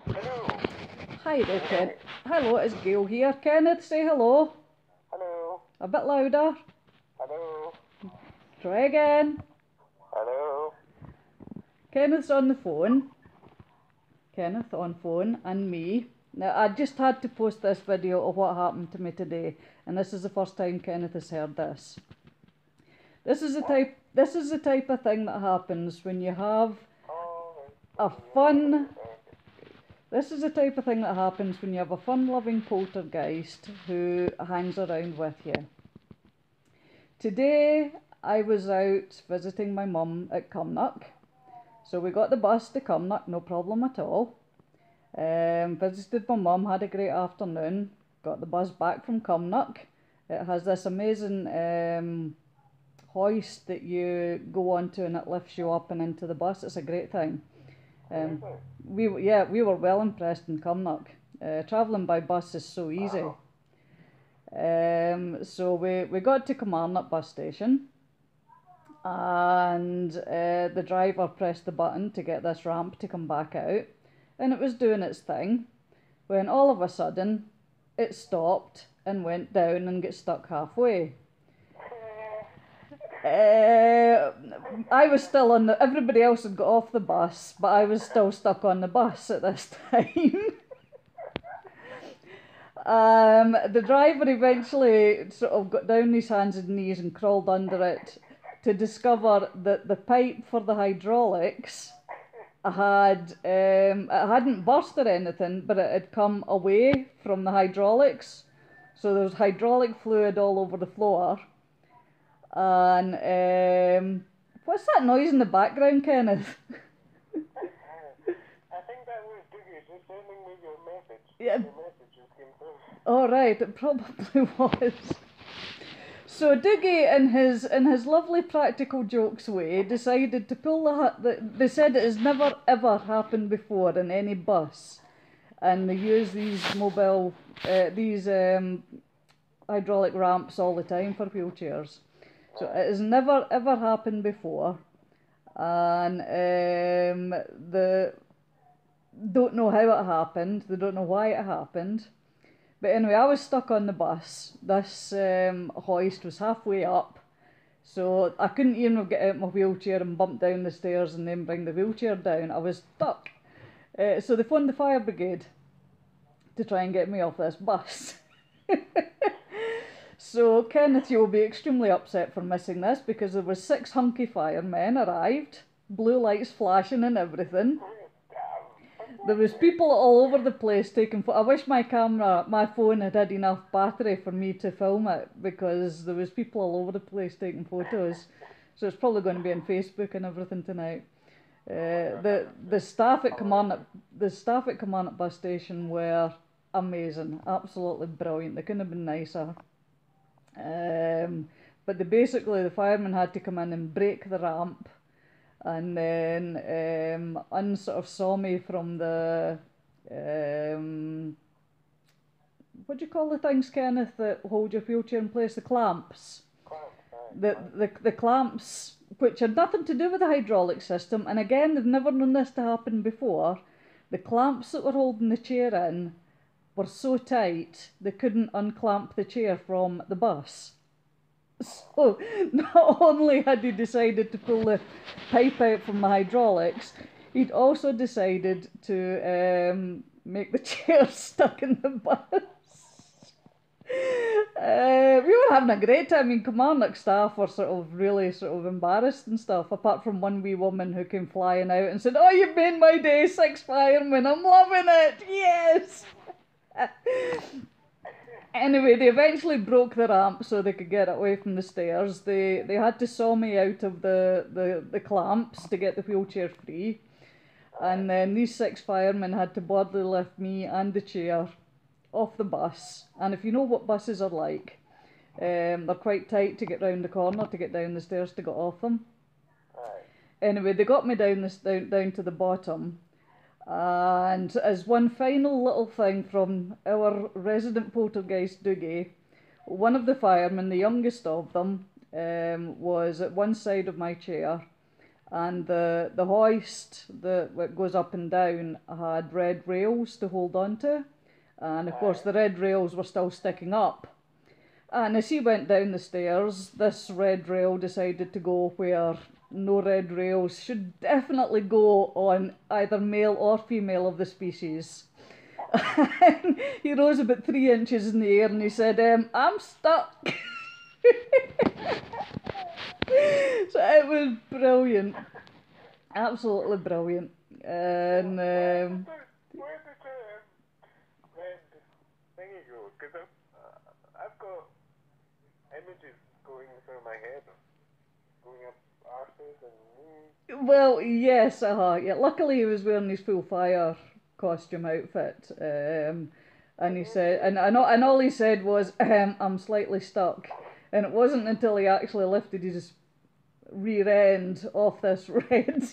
Hello. Hi there, Ken. Hello, it's Gayle here. Kenneth, say hello. Hello. A bit louder. Hello. Try again. Hello. Kenneth's on the phone. Kenneth on phone and me. Now, I just had to post this video of what happened to me today, and this is the first time Kenneth has heard this. This is the type of thing that happens when you have a fun. This is the type of thing that happens when you have a fun-loving poltergeist who hangs around with you. Today, I was out visiting my mum at Cumnock. So we got the bus to Cumnock, no problem at all. Visited my mum, had a great afternoon. Got the bus back from Cumnock. It has this amazing hoist that you go onto and it lifts you up and into the bus. It's a great thing. We were well impressed in Cumnock. Travelling by bus is so easy. So we got to Kilmarnock bus station, and the driver pressed the button to get this ramp to come back out, and it was doing its thing when all of a sudden it stopped and went down and got stuck halfway. I was still on the, everybody else had got off the bus, but I was still stuck on the bus at this time. The driver eventually sort of got down his hands and knees and crawled under it to discover that the pipe for the hydraulics it hadn't burst or anything, but it had come away from the hydraulics. So there was hydraulic fluid all over the floor. And what's that noise in the background, Kenneth? I think that was Dougie just sending me your message. Yeah. Your message just came through. Oh right, it probably was. So Dougie, in his lovely practical jokes way, decided to pull they said it has never ever happened before in any bus, and they use these hydraulic ramps all the time for wheelchairs. So it has never ever happened before, and they don't know how it happened. They don't know why it happened. But anyway, I was stuck on the bus. This hoist was halfway up, so I couldn't even get out my wheelchair and bump down the stairs and then bring the wheelchair down. I was stuck. So they phoned the fire brigade to try and get me off this bus. So Kenneth, you'll be extremely upset for missing this, because there were 6 hunky firemen arrived, blue lights flashing and everything. There was people all over the place taking photos. I wish my phone had enough battery for me to film it, because there was people all over the place taking photos. So it's probably going to be on Facebook and everything tonight. The staff at Kilmarnock bus station were amazing, absolutely brilliant. They couldn't have been nicer. But the firemen had to come in and break the ramp, and then saw me from the what do you call the things, Kenneth, that hold your wheelchair in place? The clamps. The clamps, which had nothing to do with the hydraulic system, and again, they've never known this to happen before. The clamps that were holding the chair in were so tight they couldn't unclamp the chair from the bus. So not only had he decided to pull the pipe out from the hydraulics, he'd also decided to make the chair stuck in the bus. We were having a great time. I mean, Kilmarnock staff were really embarrassed and stuff, apart from one wee woman who came flying out and said, "Oh, you've made my day, 6 firemen, I'm loving it, yes!" Anyway, they eventually broke the ramp so they could get away from the stairs. They had to saw me out of the clamps to get the wheelchair free. And then these 6 firemen had to bodily lift me and the chair off the bus. And if you know what buses are like, they're quite tight to get round the corner, to get down the stairs to get off them. Anyway, they got me down to the bottom. And as one final little thing from our resident poltergeist Dougie, one of the firemen, the youngest of them, was at one side of my chair, and the hoist that goes up and down had red rails to hold on to, and of course the red rails were still sticking up. And as he went down the stairs, this red rail decided to go where no red rails should definitely go on either male or female of the species. He rose about 3 inches in the air and he said, I'm stuck. So it was brilliant. Absolutely brilliant. And Where did the red thingy go? Because I've got images going through my head, going up arses and well, yes, yeah. Luckily, he was wearing his full fire costume outfit, and he said, and all he said was, "I'm slightly stuck," and it wasn't until he actually lifted his rear end off this red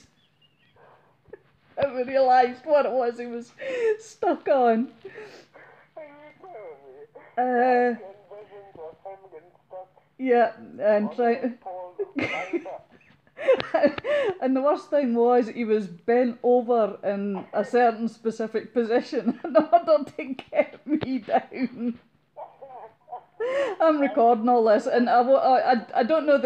that we realised what it was he was stuck on. Yeah, and trying. And the worst thing was he was bent over in a certain specific position in order to get me down. I'm recording all this, and I don't know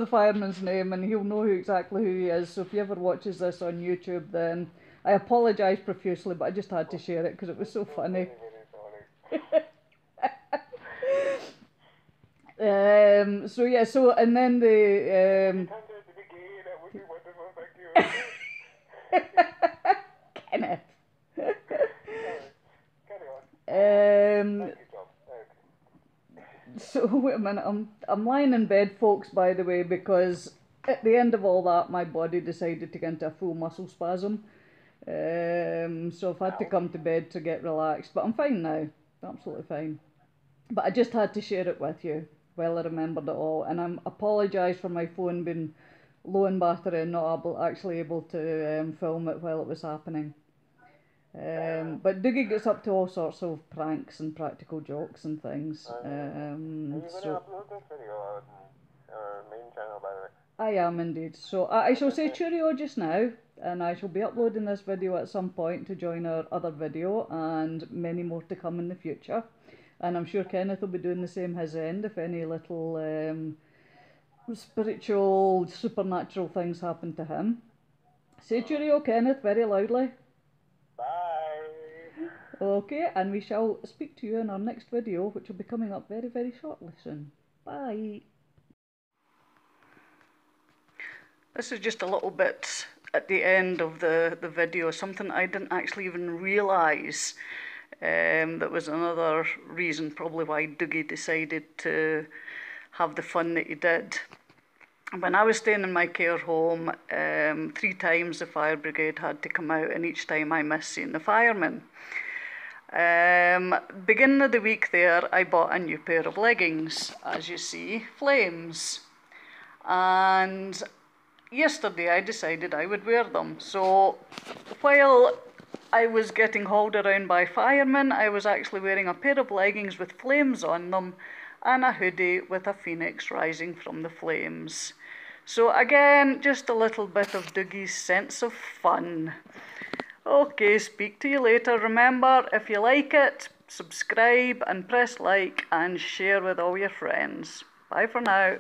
the fireman's name, and he'll know exactly who he is. So if he ever watches this on YouTube, then I apologise profusely, but I just had to share it because it was so funny. So yeah, so and then the Kenneth. So wait a minute, I'm lying in bed, folks, by the way, because at the end of all that, my body decided to get into a full muscle spasm. So I've had to come to bed to get relaxed, but I'm fine now, absolutely fine. But I just had to share it with you while I remembered it all, and I apologise for my phone being low in battery and not actually able to film it while it was happening. But Dougie gets up to all sorts of pranks and practical jokes and things. Are you going to upload this video on our main channel, by the way? I am indeed. So I shall say cheerio just now, and I shall be uploading this video at some point to join our other video, and many more to come in the future. And I'm sure Kenneth will be doing the same his end if any little spiritual, supernatural things happen to him. Say cheerio, Kenneth, very loudly. Bye! Okay, and we shall speak to you in our next video, which will be coming up very, very shortly soon. Bye! This is just a little bit at the end of the video, something I didn't actually even realise. That was another reason probably why Dougie decided to have the fun that he did. When I was staying in my care home, 3 times the fire brigade had to come out, and each time I missed seeing the firemen. Beginning of the week there, I bought a new pair of leggings, as you see, flames. And yesterday I decided I would wear them. So while I was getting hauled around by firemen, I was actually wearing a pair of leggings with flames on them and a hoodie with a phoenix rising from the flames. So again, just a little bit of Dougie's sense of fun. Okay, speak to you later. Remember, if you like it, subscribe and press like and share with all your friends. Bye for now.